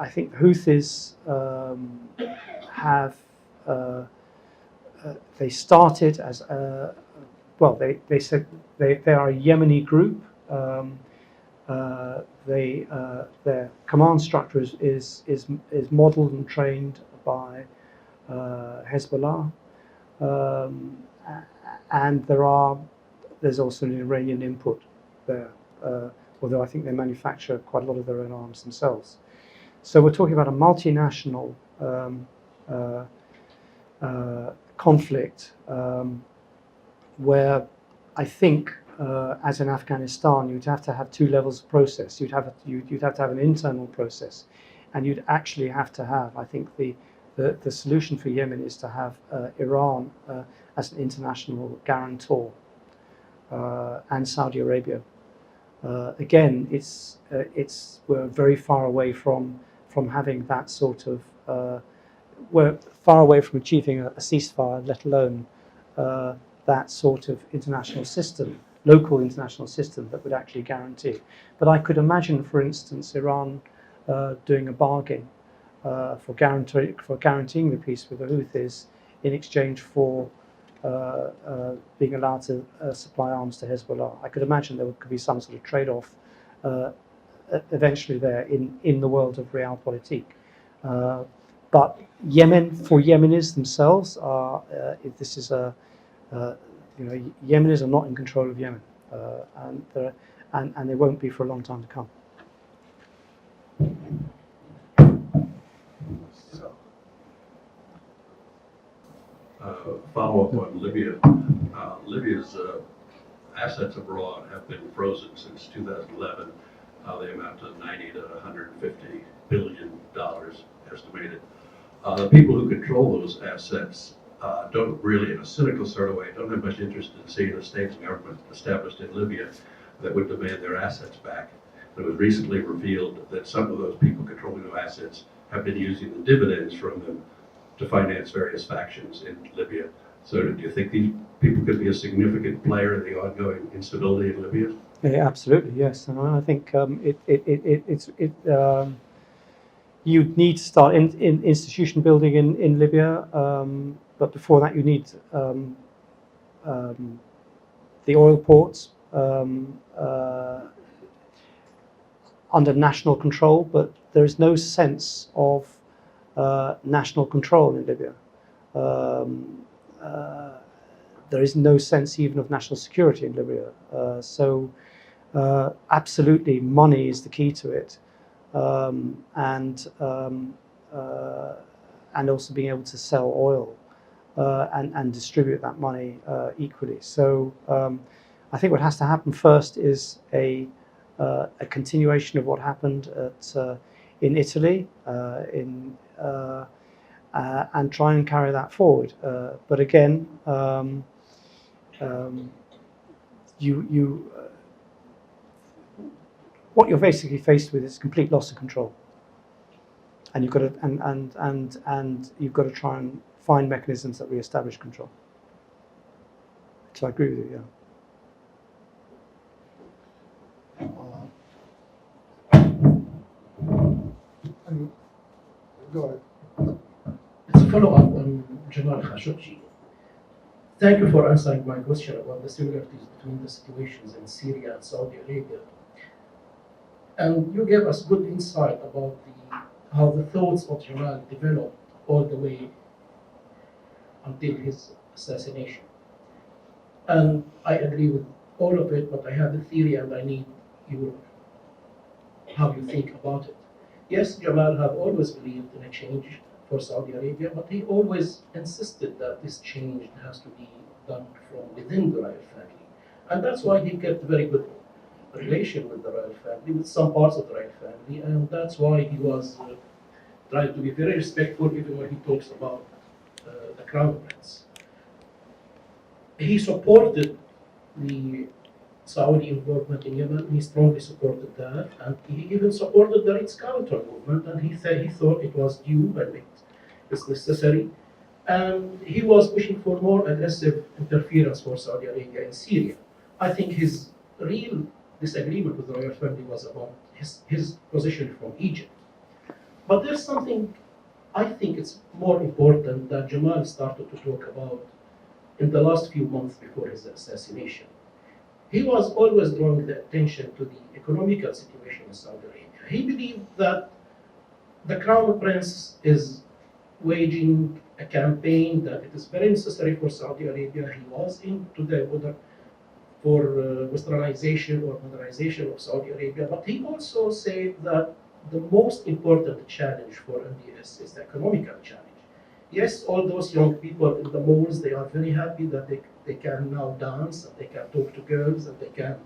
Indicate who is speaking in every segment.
Speaker 1: I think the Houthis have they started as well. They said they are a Yemeni group. Their command structure is modelled and trained by Hezbollah, and there's also an Iranian input there. Although I think they manufacture quite a lot of their own arms themselves. So we're talking about a multinational conflict where I think, as in Afghanistan, you'd have to have two levels of process. You'd have to have an internal process, and you'd actually have to have, I think, the solution for Yemen is to have Iran as an international guarantor, and Saudi Arabia. Again, we're very far away from having that sort of. We're far away from achieving a ceasefire, let alone that sort of international system, local international system that would actually guarantee. But I could imagine, for instance, Iran doing a bargain for guaranteeing the peace with the Houthis in exchange for being allowed to supply arms to Hezbollah. I could imagine there could be some sort of trade-off eventually there in the world of realpolitik. But Yemen, for Yemenis themselves, this is Yemenis are not in control of Yemen, and they won't be for a long time to come.
Speaker 2: Follow up on Libya. Libya's assets abroad have been frozen since 2011. They amount to 90 to 150 billion dollars estimated. The people who control those assets don't really, in a cynical sort of way, don't have much interest in seeing a stable government established in Libya that would demand their assets back. It was recently revealed that some of those people controlling those assets have been using the dividends from them to finance various factions in Libya. So do you think these people could be a significant player in the ongoing instability in Libya?
Speaker 1: Yeah, absolutely, yes. And I think you'd need to start in institution building in Libya, but before that you need the oil ports under national control, but there is no sense of national control in Libya. There is no sense even of national security in Libya. So absolutely money is the key to it. And also being able to sell oil and distribute that money equally. So I think what has to happen first is a continuation of what happened in Italy, and try and carry that forward. But again, what you're basically faced with is complete loss of control, and you've got to and you've got to try and find mechanisms that re-establish control. So I agree with you.
Speaker 3: Go ahead.
Speaker 4: It's a follow-up on Jamal Khashoggi. Thank you for answering my question about the similarities between the situations in Syria and Saudi Arabia. And you gave us good insight about how the thoughts of Jamal developed all the way until his assassination. And I agree with all of it, but I have a theory and I need how you think about it. Yes, Jamal have always believed in a change for Saudi Arabia, but he always insisted that this change has to be done from within the royal family. And that's why he kept a very good relation with the royal family, with some parts of the royal family, and that's why he was trying to be very respectful even when he talks about the crown prince. He supported the Saudi involvement in Yemen. He strongly supported that, and he even supported the Ritz-Carlton movement, and he thought it was due and it is necessary. And he was pushing for more aggressive interference for Saudi Arabia in Syria. I think his real disagreement with the royal family was about his position from Egypt. But there's something I think it's more important that Jamal started to talk about in the last few months before his assassination. He was always drawing the attention to the economical situation in Saudi Arabia. He believed that the crown prince is waging a campaign that it is very necessary for Saudi Arabia. He was into the order for westernization or modernization of Saudi Arabia, but he also said that the most important challenge for MBS is the economical challenge. Yes, all those young people in the malls, they are very happy that they can now dance and they can talk to girls and they can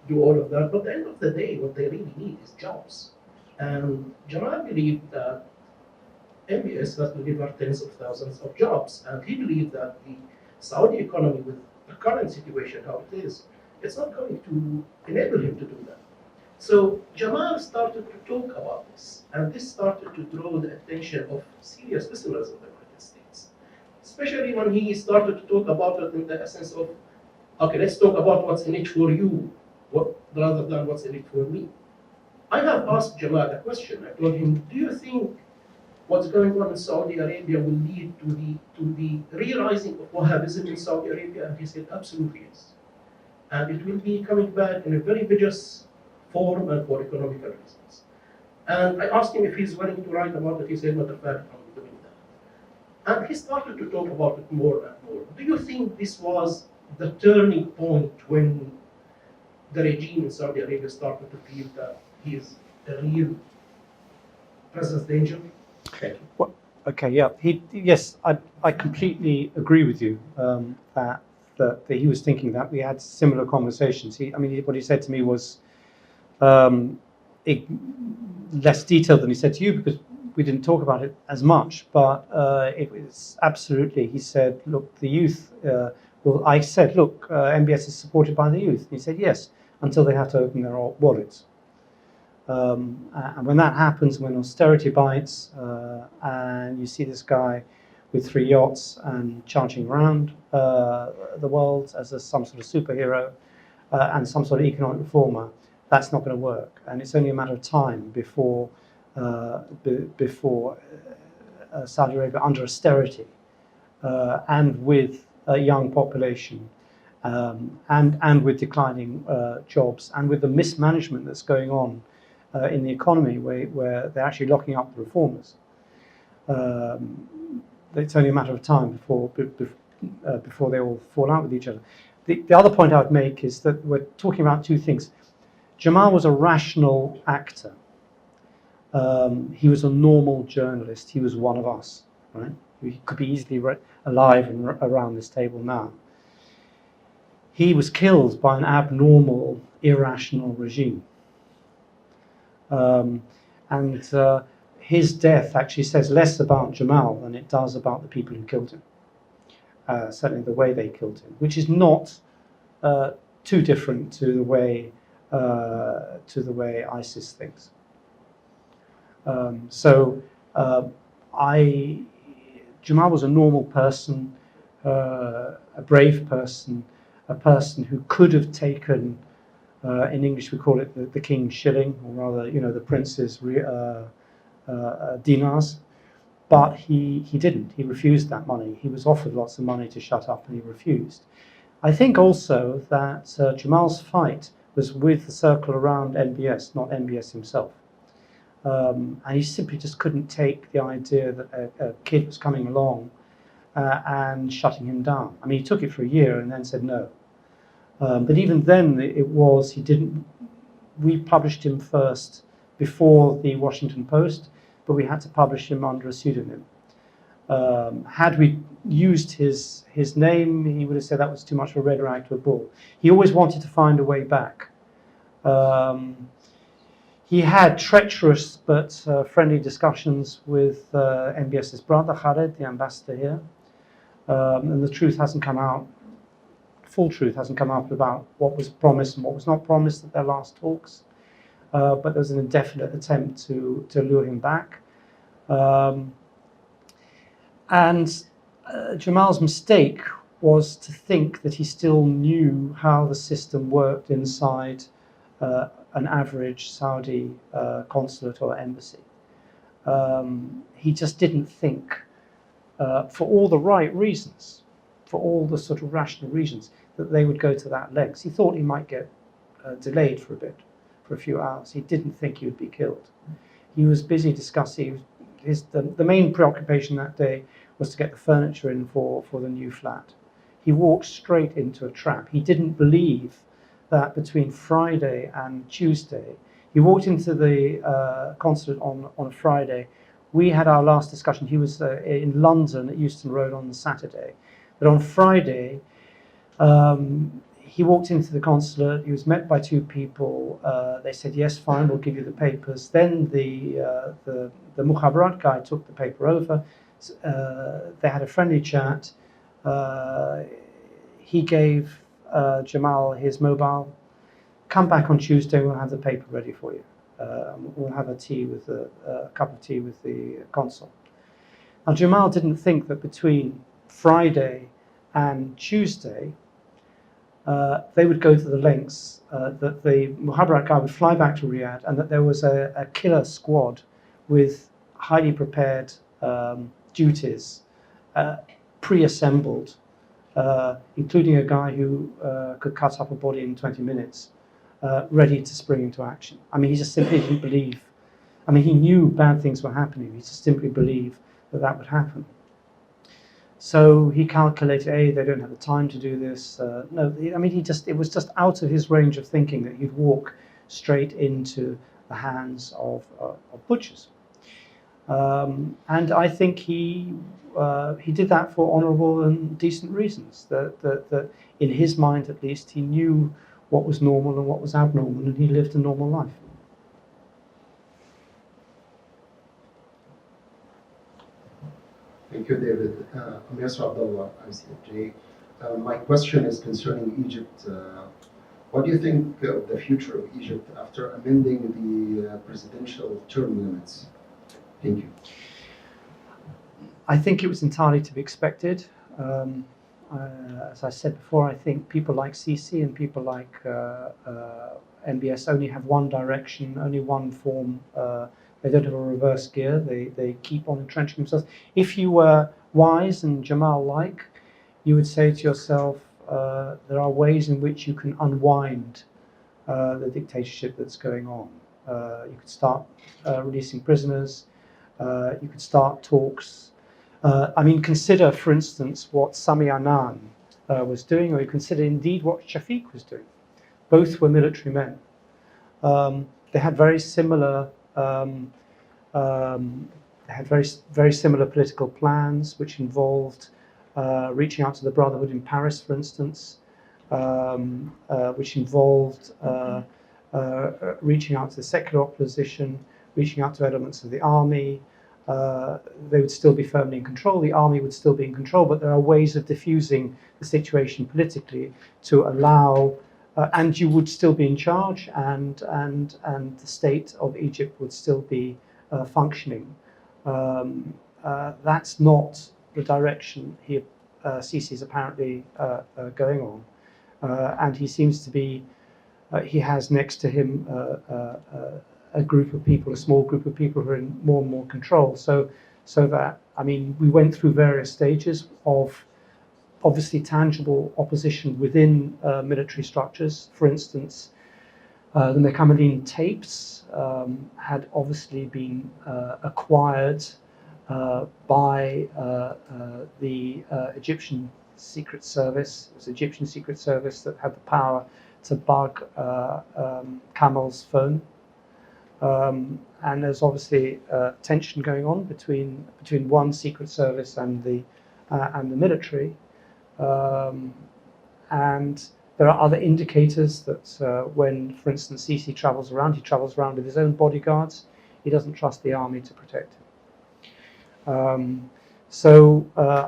Speaker 4: do all of that. But at the end of the day, what they really need is jobs. And Jamal believed that MBS has delivered tens of thousands of jobs. And he believed that the Saudi economy, with the current situation, how it is, it's not going to enable him to do that. So Jamal started to talk about this, and this started to draw the attention of serious listeners of the United States, especially when he started to talk about it in the essence of, okay, let's talk about what's in it for you, rather than what's in it for me. I have asked Jamal a question. I told him, do you think what's going on in Saudi Arabia will lead to the realizing of Wahhabism in Saudi Arabia? And he said, absolutely yes. And it will be coming back in a very vicious form and for economical reasons. And I asked him if he's willing to write about it. He said, matter of fact, I'm doing that. And he started to talk about it more and more. Do you think this was the turning point when the regime in Saudi Arabia started to feel that he is a real presence danger? Thank you.
Speaker 1: Well, okay, yeah. Yes, I completely agree with you that he was thinking that. We had similar conversations. What he said to me was less detailed than he said to you because we didn't talk about it as much. But it was absolutely. He said, "Look, the youth." I said, "Look, MBS is supported by the youth." And he said, "Yes, until they have to open their wallets." And when that happens, when austerity bites, and you see this guy with 3 yachts and charging around the world as some sort of superhero and some sort of economic reformer, that's not going to work. And it's only a matter of time before Saudi Arabia, under austerity and with a young population, and with declining jobs, and with the mismanagement that's going on in the economy, where they're actually locking up the reformers. It's only a matter of time before they all fall out with each other. The other point I would make is that we're talking about two things. Jamal was a rational actor. He was a normal journalist. He was one of us, right? He could be easily alive and around this table now. He was killed by an abnormal, irrational regime. His death actually says less about Jamal than it does about the people who killed him. Certainly the way they killed him, which is not too different to the way ISIS thinks. Jamal was a normal person, a brave person, a person who could have taken, in English we call it the king's shilling, or rather, the prince's dinars, but he didn't. He refused that money. He was offered lots of money to shut up, and he refused. I think also that Jamal's fight was with the circle around MBS, not MBS himself. And he simply just couldn't take the idea that a kid was coming along and shutting him down. He took it for a year and then said no. But even then, we published him first before the Washington Post, but we had to publish him under a pseudonym. Had we used his name, he would have said that was too much of a red rag to a bull. He always wanted to find a way back. He had treacherous but friendly discussions with MBS's brother, Khaled, the ambassador here. And the truth hasn't come out, full truth hasn't come out about what was promised and what was not promised at their last talks. But there was an indefinite attempt to lure him back. Jamal's mistake was to think that he still knew how the system worked inside an average Saudi consulate or embassy. He just didn't think, for all the right reasons, for all the sort of rational reasons, that they would go to that length. He thought he might get delayed for a bit, for a few hours. He didn't think he would be killed. He was busy discussing. The main preoccupation that day was to get the furniture in for the new flat. He walked straight into a trap. He didn't believe that between Friday and Tuesday, he walked into the consulate on a Friday. We had our last discussion. He was in London at Euston Road on the Saturday. But on Friday, he walked into the consulate. He was met by two people. They said, yes, fine, we'll give you the papers. Then the Mukhabarat guy took the paper over. They had a friendly chat. He gave Jamal his mobile. Come back on Tuesday, we'll have the paper ready for you. We'll have a cup of tea with the consul. Now, Jamal didn't think that between Friday and Tuesday, they would go to the lengths that the Mukhabarat guy would fly back to Riyadh, and that there was a killer squad with highly prepared duties, pre-assembled, including a guy who could cut up a body in 20 minutes, ready to spring into action. I mean, he just simply didn't believe. I mean, he knew bad things were happening. He just simply believed that that would happen. So he calculated, they don't have the time to do this. No, I mean, it was just out of his range of thinking that he'd walk straight into the hands of butchers. And I think he did that for honourable and decent reasons. That in his mind, at least, he knew what was normal and what was abnormal, and he lived a normal life.
Speaker 3: Thank you, David. I'm Yasser Abdullah, ICFJ. My question is concerning Egypt. What do you think of the future of Egypt after amending the presidential term limits? Thank you.
Speaker 1: I think it was entirely to be expected. As I said before, I think people like Sisi and people like MBS only have one direction, only one form. They don't have a reverse gear. They keep on entrenching themselves. If you were wise and Jamal-like, you would say to yourself, there are ways in which you can unwind the dictatorship that's going on. You could start releasing prisoners. You could start talks. I mean, consider, for instance, what Sami Anan was doing, or you consider indeed what Shafiq was doing. Both were military men. They had very similar. They had very similar political plans, which involved reaching out to the Brotherhood in Paris, for instance, which involved reaching out to the secular opposition, reaching out to elements of the army. They would still be firmly in control. The army would still be in control, but there are ways of diffusing the situation politically to allow, and you would still be in charge, and the state of Egypt would still be functioning. That's not the direction Sisi is apparently going on, and he seems to be. He has next to him a group of people, a small group of people who are in more and more control. So that, I mean, we went through various stages of obviously tangible opposition within military structures. For instance, the Mekameline tapes had obviously been acquired by the Egyptian Secret Service. It was the Egyptian Secret Service that had the power to bug Kamal's phone. And there's obviously tension going on between one Secret Service and the military, and there are other indicators that when, for instance, Sisi travels around, he travels around with his own bodyguards. He doesn't trust the army to protect him.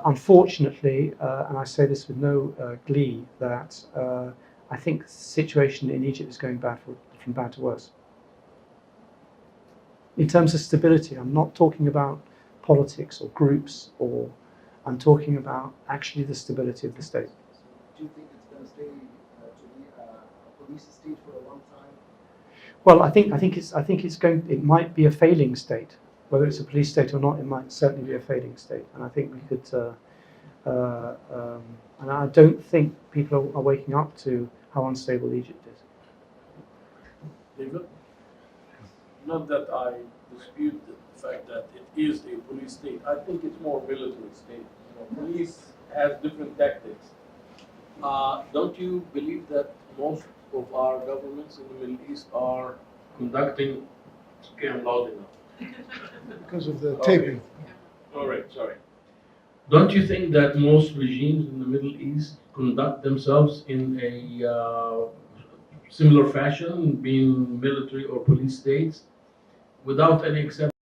Speaker 1: Unfortunately, and I say this with no glee, that I think the situation in Egypt is going from bad to worse. In terms of stability, I'm not talking about politics or groups, I'm talking about actually the stability of the state.
Speaker 3: Do you think it's going to stay to be a police state for a long time?
Speaker 1: Well, I think it might be a failing state. whether it's a police state or not, it might certainly be a fading state. And I think we could, and I don't think people are waking up to how unstable Egypt is.
Speaker 5: David? Not that I dispute the fact that it is a police state. I think it's more military state. Police has different tactics. Don't you believe that most of our governments in the Middle East are conducting? Okay, I'm loud enough.
Speaker 6: Because of the
Speaker 5: Okay.
Speaker 6: taping.
Speaker 5: All right, sorry. Don't you think that most regimes in the Middle East conduct themselves in a similar fashion, being military or police states, without any exception?